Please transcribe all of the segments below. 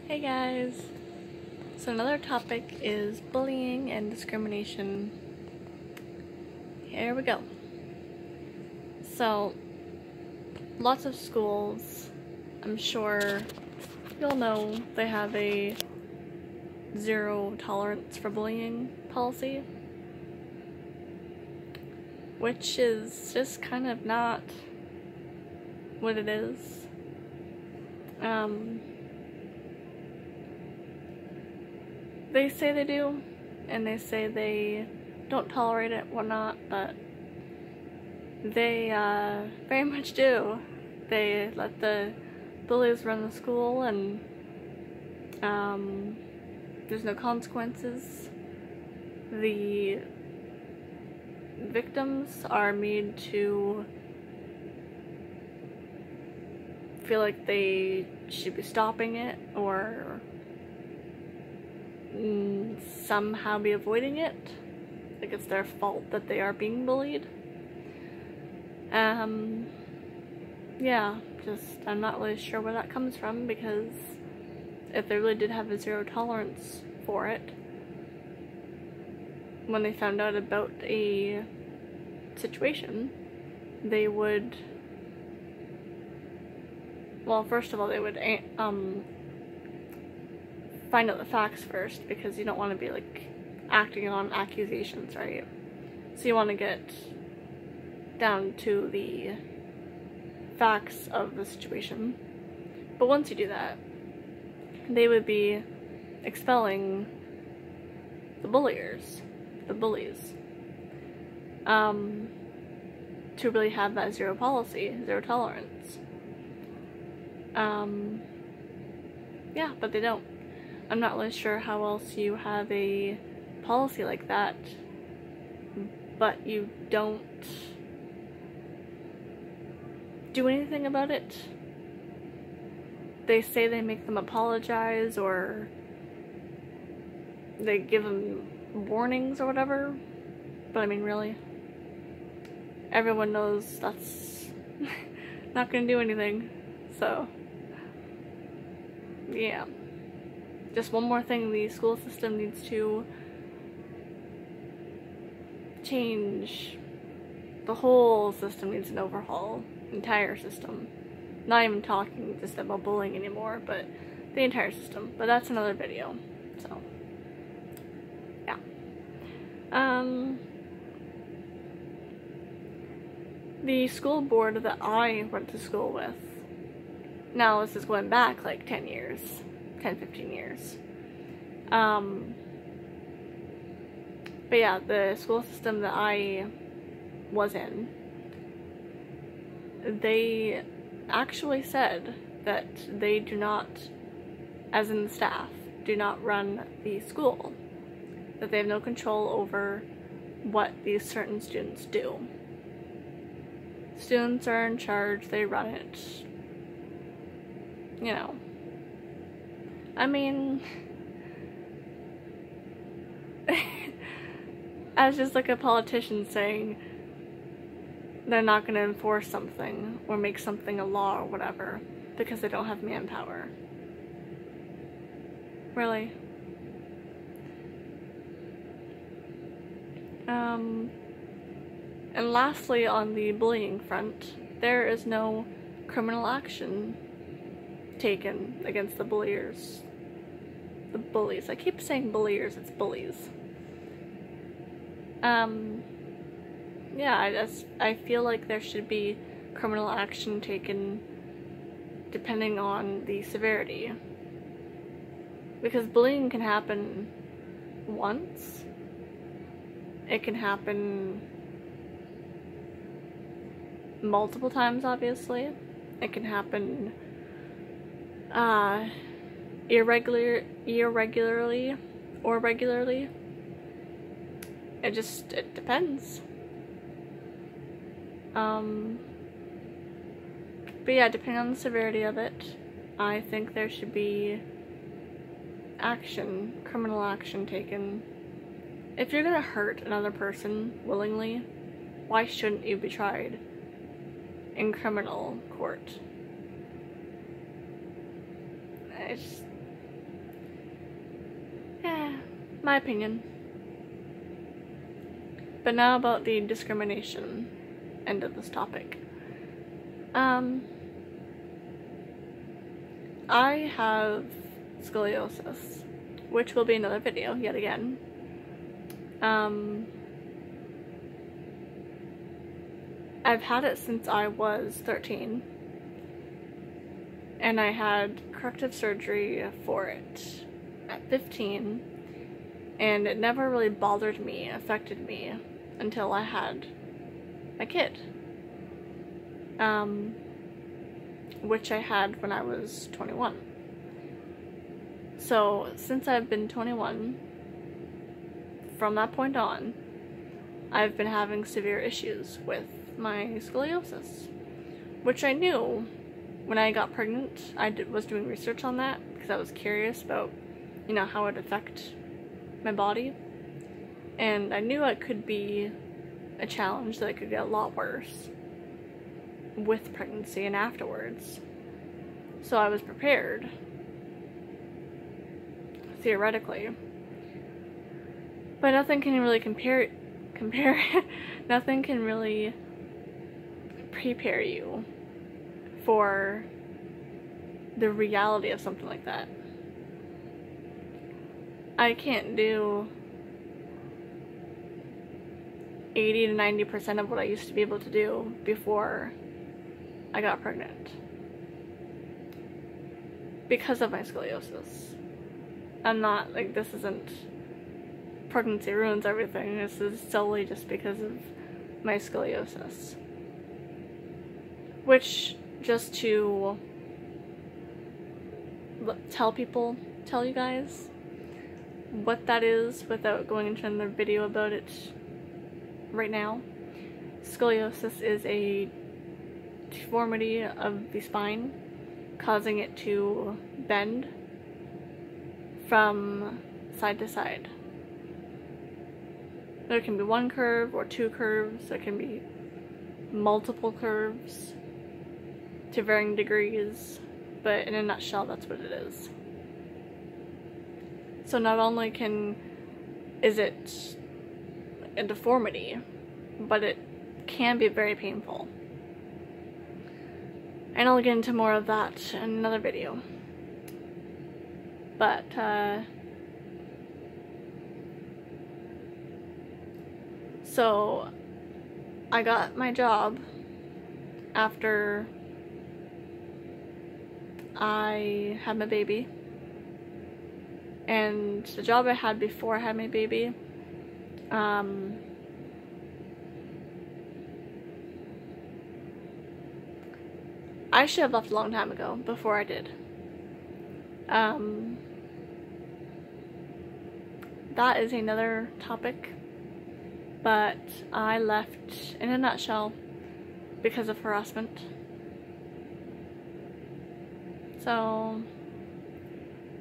Hey guys! So another topic is bullying and discrimination. Here we go. So, lots of schools, I'm sure you'll know, they have a zero tolerance for bullying policy, which is just kind of not what it is. They say they do, and they say they don't tolerate it, whatnot, but they very much do. They let the bullies run the school, and there's no consequences. The victims are made to feel like they should be stopping it, or somehow be avoiding it, like it's their fault that they are being bullied. Yeah, I'm not really sure where that comes from, because if they really did have a zero tolerance for it, when they found out about a situation, they would, well, first of all, they would find out the facts first, because you don't want to be like acting on accusations, right? So you want to get down to the facts of the situation. But once you do that, they would be expelling the bullies, to really have that zero policy, zero tolerance. Yeah, but they don't. I'm not really sure how else you have a policy like that, but you don't do anything about it. They say they make them apologize, or they give them warnings or whatever, but I mean, really? Everyone knows that's not gonna do anything, so yeah. Just one more thing the school system needs to change. The whole system needs an overhaul. Entire system. Not even talking just about bullying anymore, but the entire system. But that's another video. So, yeah. The school board that I went to school with, now this is going back like 10 years. 10-15 years. But yeah, the school system that I was in, they actually said that they do not, as in the staff, do not run the school. That they have no control over what these certain students do. Students are in charge, they run it. You know. I mean, as just like a politician saying they're not going to enforce something or make something a law or whatever because they don't have manpower. Really? And lastly, on the bullying front, there is no criminal action taken against the bullies. The bullies. I keep saying bulliers, it's bullies. Yeah, I feel like there should be criminal action taken depending on the severity. Because bullying can happen once. It can happen multiple times, obviously. It can happen irregularly or regularly. It depends. But yeah, depending on the severity of it, I think there should be action, criminal action taken. If you're gonna hurt another person willingly, why shouldn't you be tried in criminal court? my opinion. But now about the discrimination end of this topic. I have scoliosis, which will be another video yet again. I've had it since I was 13, and I had corrective surgery for it at 15, and it never really bothered me, affected me, until I had a kid. Which I had when I was 21. So, since I've been 21, from that point on, I've been having severe issues with my scoliosis, which I knew when I got pregnant. I was doing research on that because I was curious about, you know, how it would affect my body, and I knew it could be a challenge, that it could get a lot worse with pregnancy and afterwards. So I was prepared, theoretically, but nothing can really compare nothing can really prepare you for the reality of something like that. I can't do 80 to 90% of what I used to be able to do before I got pregnant because of my scoliosis. I'm not, like, this isn't pregnancy ruins everything. This is solely just because of my scoliosis. Which, just to tell you guys what that is without going into another video about it right now. Scoliosis is a deformity of the spine, causing it to bend from side to side. There can be one curve or two curves. There can be multiple curves to varying degrees, but in a nutshell, that's what it is. So not only is it a deformity, but it can be very painful. And I'll get into more of that in another video. But, so I got my job after I had my baby. And the job I had before I had my baby, I should have left a long time ago, before I did. That is another topic, but I left in a nutshell because of harassment. So,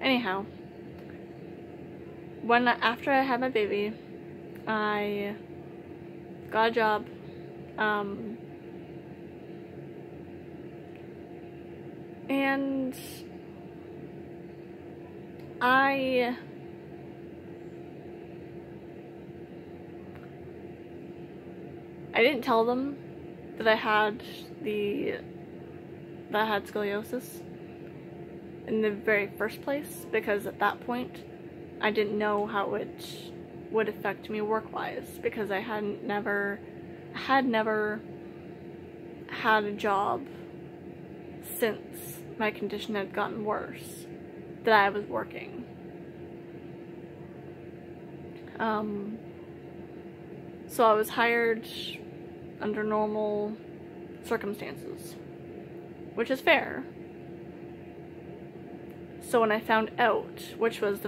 anyhow, after I had my baby, I got a job, and I didn't tell them that I had scoliosis in the very first place, because at that point I didn't know how it would affect me work-wise, because I had never had a job since my condition had gotten worse that I was working. So I was hired under normal circumstances, which is fair. So when I found out, which was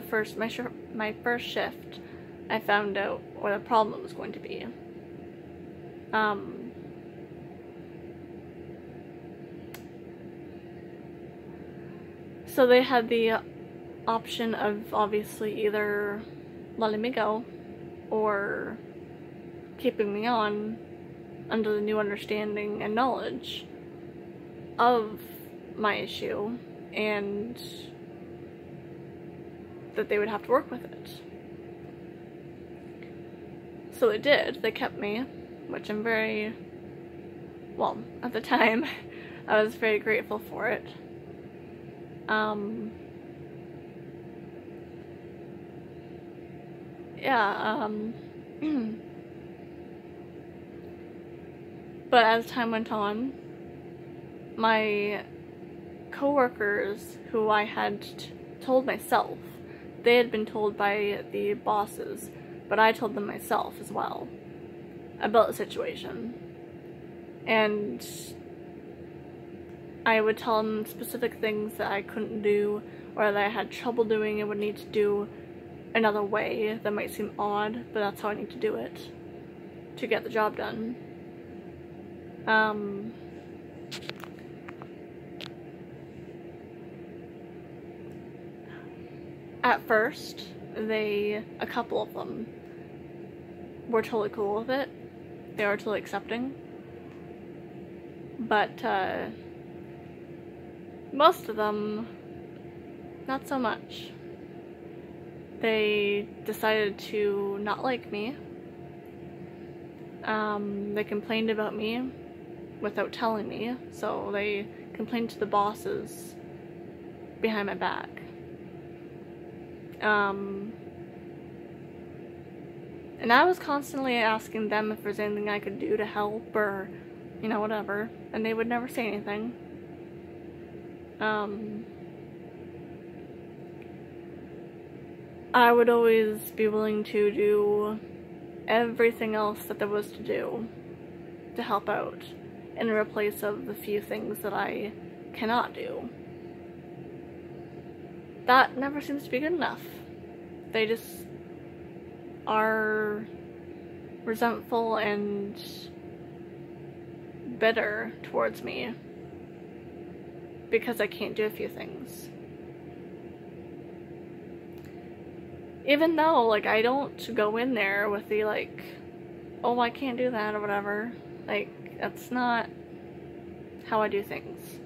my first shift, I found out what the problem was going to be. So they had the option of obviously either letting me go or keeping me on under the new understanding and knowledge of my issue, and that they would have to work with it. So it did. They kept me, which I'm very, well, at the time, I was very grateful for it. Yeah, but as time went on, my coworkers, who I had told myself, they had been told by the bosses, but I told them myself as well about the situation. And I would tell them specific things that I couldn't do, or that I had trouble doing and would need to do another way that might seem odd, but that's how I need to do it to get the job done. At first, a couple of them were totally cool with it. They were totally accepting. But, most of them, not so much. They decided to not like me. They complained about me without telling me, so they complained to the bosses behind my back. And I was constantly asking them if there's anything I could do to help, or, you know, whatever, and they would never say anything. I would always be willing to do everything else that there was to do to help out, in replace of the few things that I cannot do. That never seems to be good enough. They just are resentful and bitter towards me because I can't do a few things. Even though, like, I don't go in there with the, like, oh, I can't do that or whatever. Like, that's not how I do things.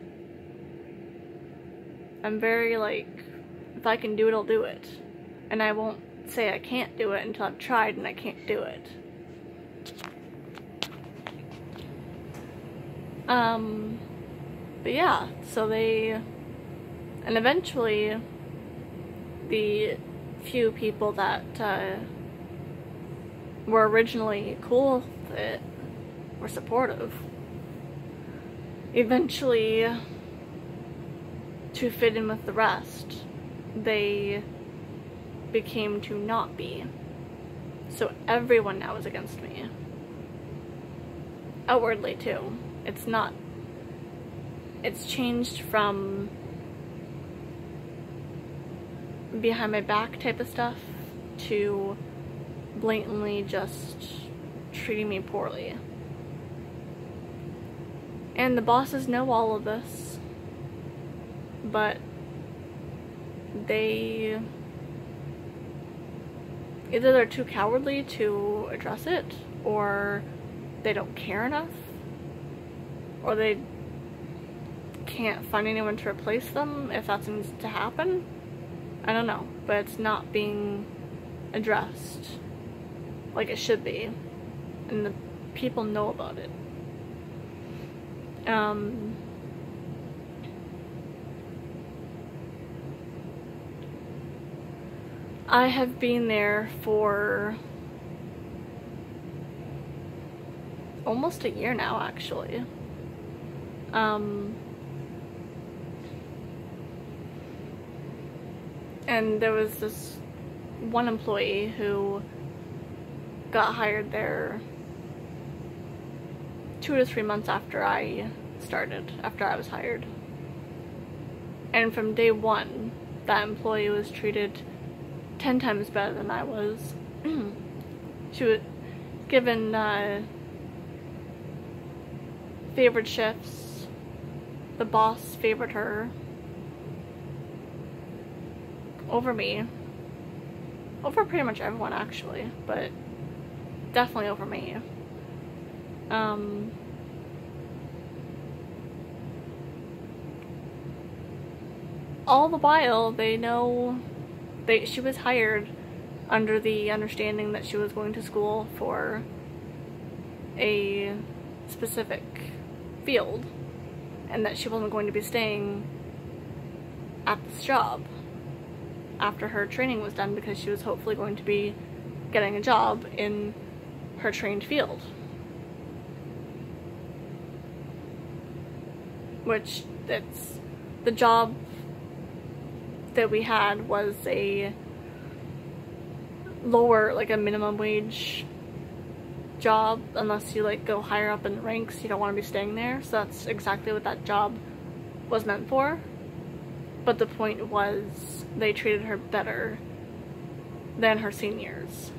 I'm very, like, if I can do it, I'll do it. And I won't say I can't do it until I've tried and I can't do it. But yeah, so and eventually, the few people that were originally cool with it, were supportive. Eventually, to fit in with the rest, they became to not be. So everyone now is against me. Outwardly too. It's changed from behind my back type of stuff to blatantly just treating me poorly. And the bosses know all of this, but either they're too cowardly to address it, or they don't care enough, or they can't find anyone to replace them if that seems to happen. I don't know, but it's not being addressed like it should be, and the people know about it. I have been there for almost a year now, actually. And there was this one employee who got hired there 2 to 3 months after I was hired. And from day one, that employee was treated 10 times better than I was. She was given favored shifts. The boss favored her over me. Over pretty much everyone, actually, but definitely over me. All the while, they know she was hired under the understanding that she was going to school for a specific field and that she wasn't going to be staying at this job after her training was done, because she was hopefully going to be getting a job in her trained field. Which, it's the job that we had was a lower, like a minimum wage job. Unless you like go higher up in the ranks, you don't want to be staying there. So that's exactly what that job was meant for. But the point was they treated her better than her seniors.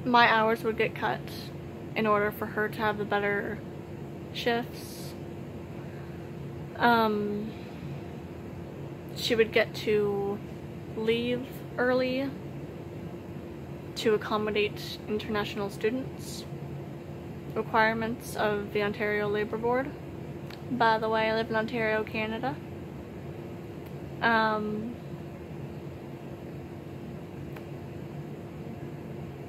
My hours would get cut in order for her to have the better shifts. She would get to leave early to accommodate international students requirements of the Ontario Labour Board. By the way, I live in Ontario, Canada.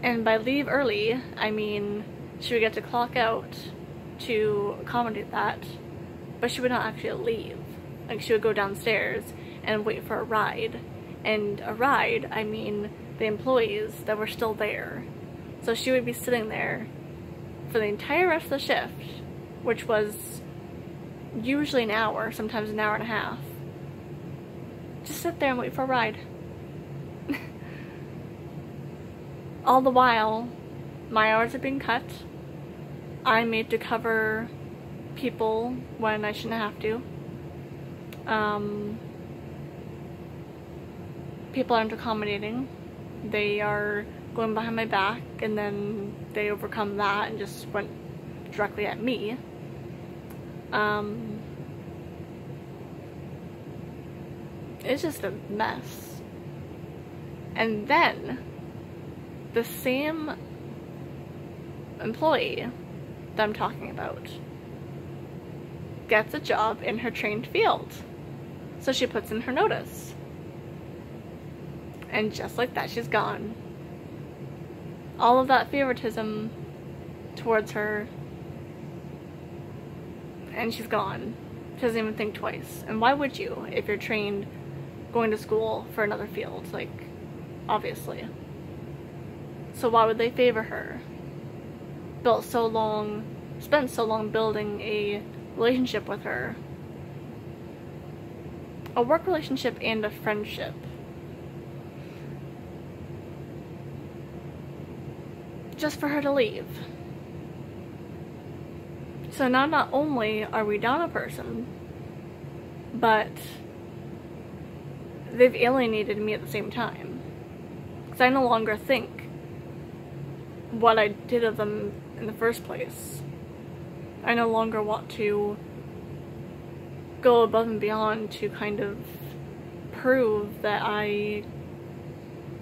And by leave early, I mean she would get to clock out to accommodate that, but she would not actually leave. Like, she would go downstairs and wait for a ride. And a ride, I mean the employees that were still there. So she would be sitting there for the entire rest of the shift, which was usually an hour, sometimes an hour and a half. Just sit there and wait for a ride. All the while, my hours are being cut. I'm made to cover people when I shouldn't have to. People aren't accommodating. They are going behind my back, and then they overcome that and just went directly at me. It's just a mess. And then the same employee that I'm talking about gets a job in her trained field. So she puts in her notice. And just like that, she's gone. All of that favoritism towards her, and she's gone. She doesn't even think twice. And why would you if you're trained going to school for another field? Like, obviously. So why would they favor her? Spent so long building a relationship with her. A work relationship and a friendship. Just for her to leave. So now not only are we down a person, but they've alienated me at the same time. Because I no longer think what I did of them in the first place. I no longer want to go above and beyond to kind of prove that I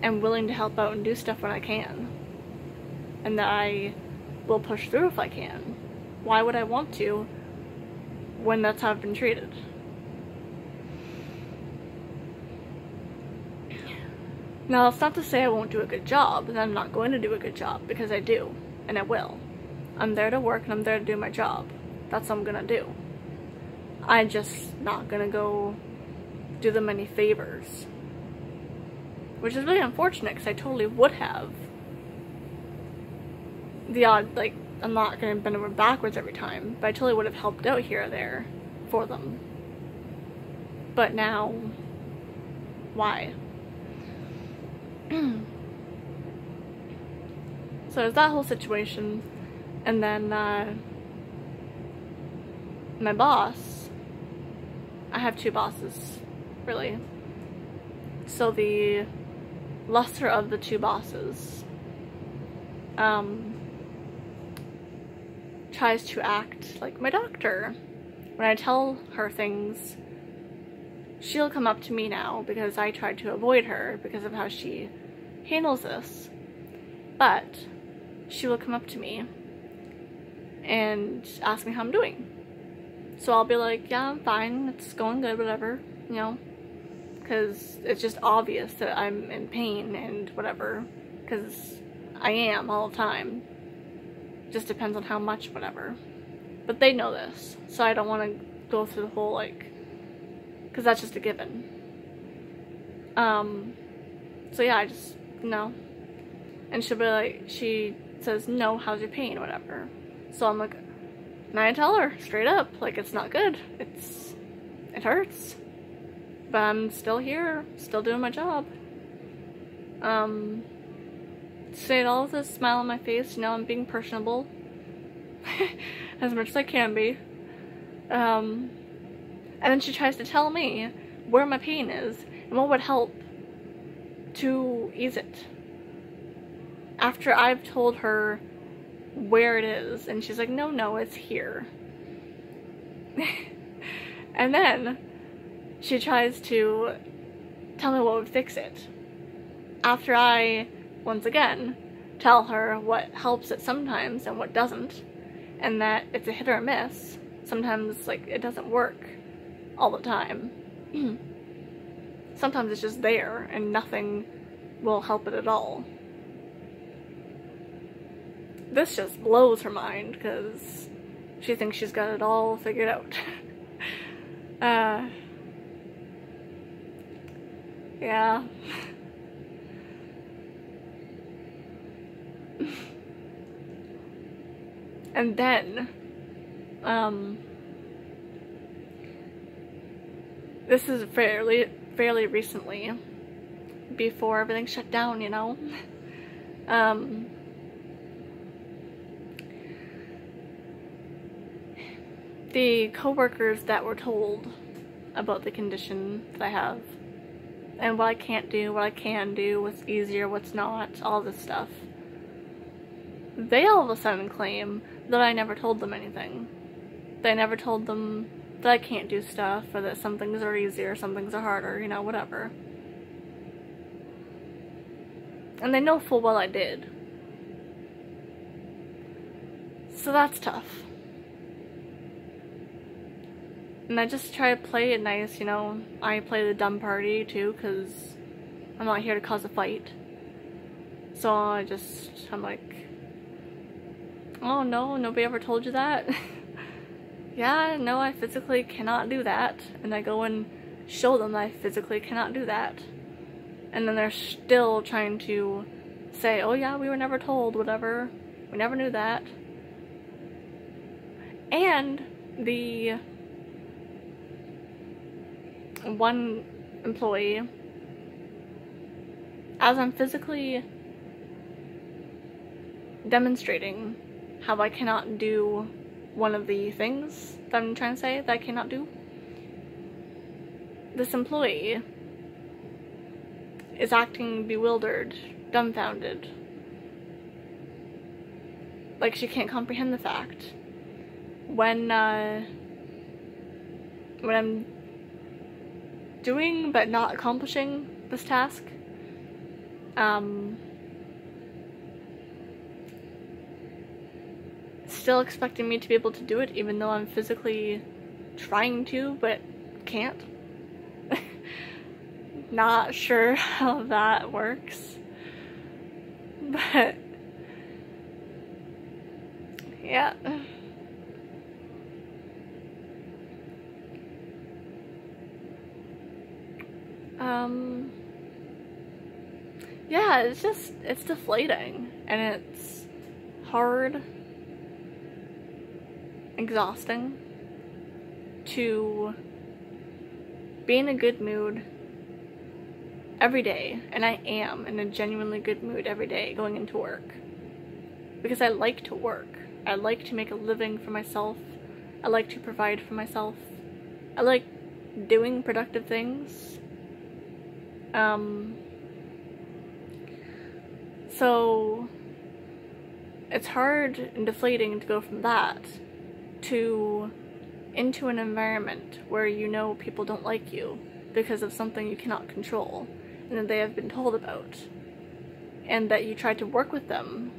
am willing to help out and do stuff when I can. And that I will push through if I can. Why would I want to when that's how I've been treated? Now, that's not to say I won't do a good job, and I'm not going to do a good job, because I do, and I will. I'm there to work, and I'm there to do my job. That's what I'm gonna do. I'm just not gonna go do them any favors. Which is really unfortunate, because I totally would have. The odd, like, I'm not gonna bend over backwards every time, but I totally would have helped out here or there for them. But now, why? So there's that whole situation, and then my boss, I have two bosses, really. So the lesser of the two bosses tries to act like my doctor. When I tell her things, she'll come up to me now, because I tried to avoid her because of how she handles this. But she will come up to me and ask me how I'm doing. So I'll be like, yeah, I'm fine, it's going good, whatever, you know, because it's just obvious that I'm in pain and whatever, because I am all the time. Just depends on how much, whatever. But they know this, so I don't want to go through the whole, like, because that's just a given. So yeah, I just, no. And she'll be like, she says, no, how's your pain, whatever. So I'm like, and I tell her straight up, like, it's not good. It hurts. But I'm still here, still doing my job. Say it all with a smile on my face, you know, I'm being personable. As much as I can be. And then she tries to tell me where my pain is and what would help to ease it. After I've told her where it is, and she's like, no, it's here. And then she tries to tell me what would fix it. After I, once again, tell her what helps it sometimes and what doesn't, and that it's a hit or a miss. Sometimes, like, it doesn't work all the time. Sometimes it's just there and nothing will help it at all. This just blows her mind because she thinks she's got it all figured out. Yeah. And then, this is fairly recently, before everything shut down, you know. The coworkers that were told about the condition that I have, and what I can't do, what I can do, what's easier, what's not, all this stuff, they all of a sudden claim that I never told them anything. That I never told them that I can't do stuff, or that some things are easier, some things are harder, you know, whatever. And they know full well I did. So that's tough. And I just try to play it nice, you know. I play the dumb party too, because I'm not here to cause a fight. So I'm like, oh no, nobody ever told you that? Yeah, no, I physically cannot do that. And I go and show them that I physically cannot do that. And then they're still trying to say, oh yeah, we were never told, whatever. We never knew that. And the one employee, as I'm physically demonstrating how I cannot do one of the things that I'm trying to say that I cannot do, this employee is acting bewildered, dumbfounded, like she can't comprehend the fact. When I'm doing but not accomplishing this task, still expecting me to be able to do it even though I'm physically trying to but can't. Not sure how that works, but yeah. Yeah, it's deflating, and it's hard, exhausting to be in a good mood every day, and I am in a genuinely good mood every day going into work, because I like to work. I like to make a living for myself. I like to provide for myself. I like doing productive things. So it's hard and deflating to go from that to into an environment where you know people don't like you because of something you cannot control and that they have been told about, and that you try to work with them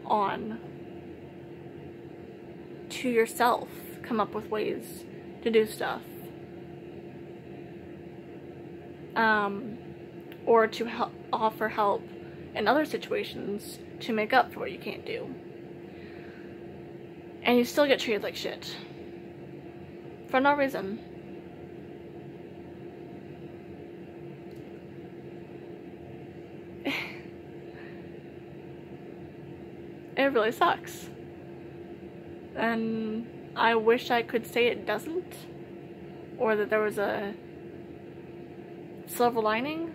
on to yourself come up with ways to do stuff. Or to offer help in other situations to make up for what you can't do. And you still get treated like shit. For no reason. It really sucks. And I wish I could say it doesn't. Or that there was a silver lining.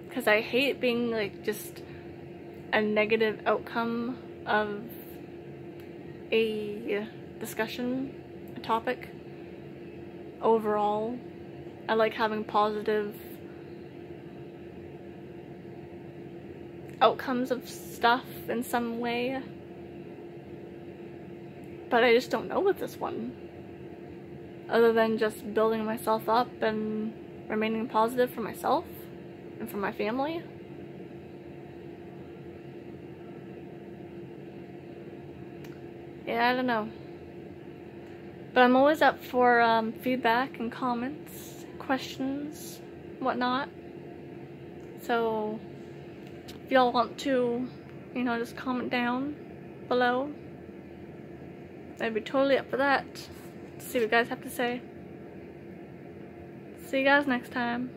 Because I hate being like just a negative outcome of a discussion, a topic. Overall, I like having positive outcomes of stuff in some way. But I just don't know with this one. Other than just building myself up and remaining positive for myself and for my family. Yeah, I don't know. But I'm always up for feedback and comments, questions, whatnot. So if y'all want to, you know, just comment down below, I'd be totally up for that. See what you guys have to say. See you guys next time.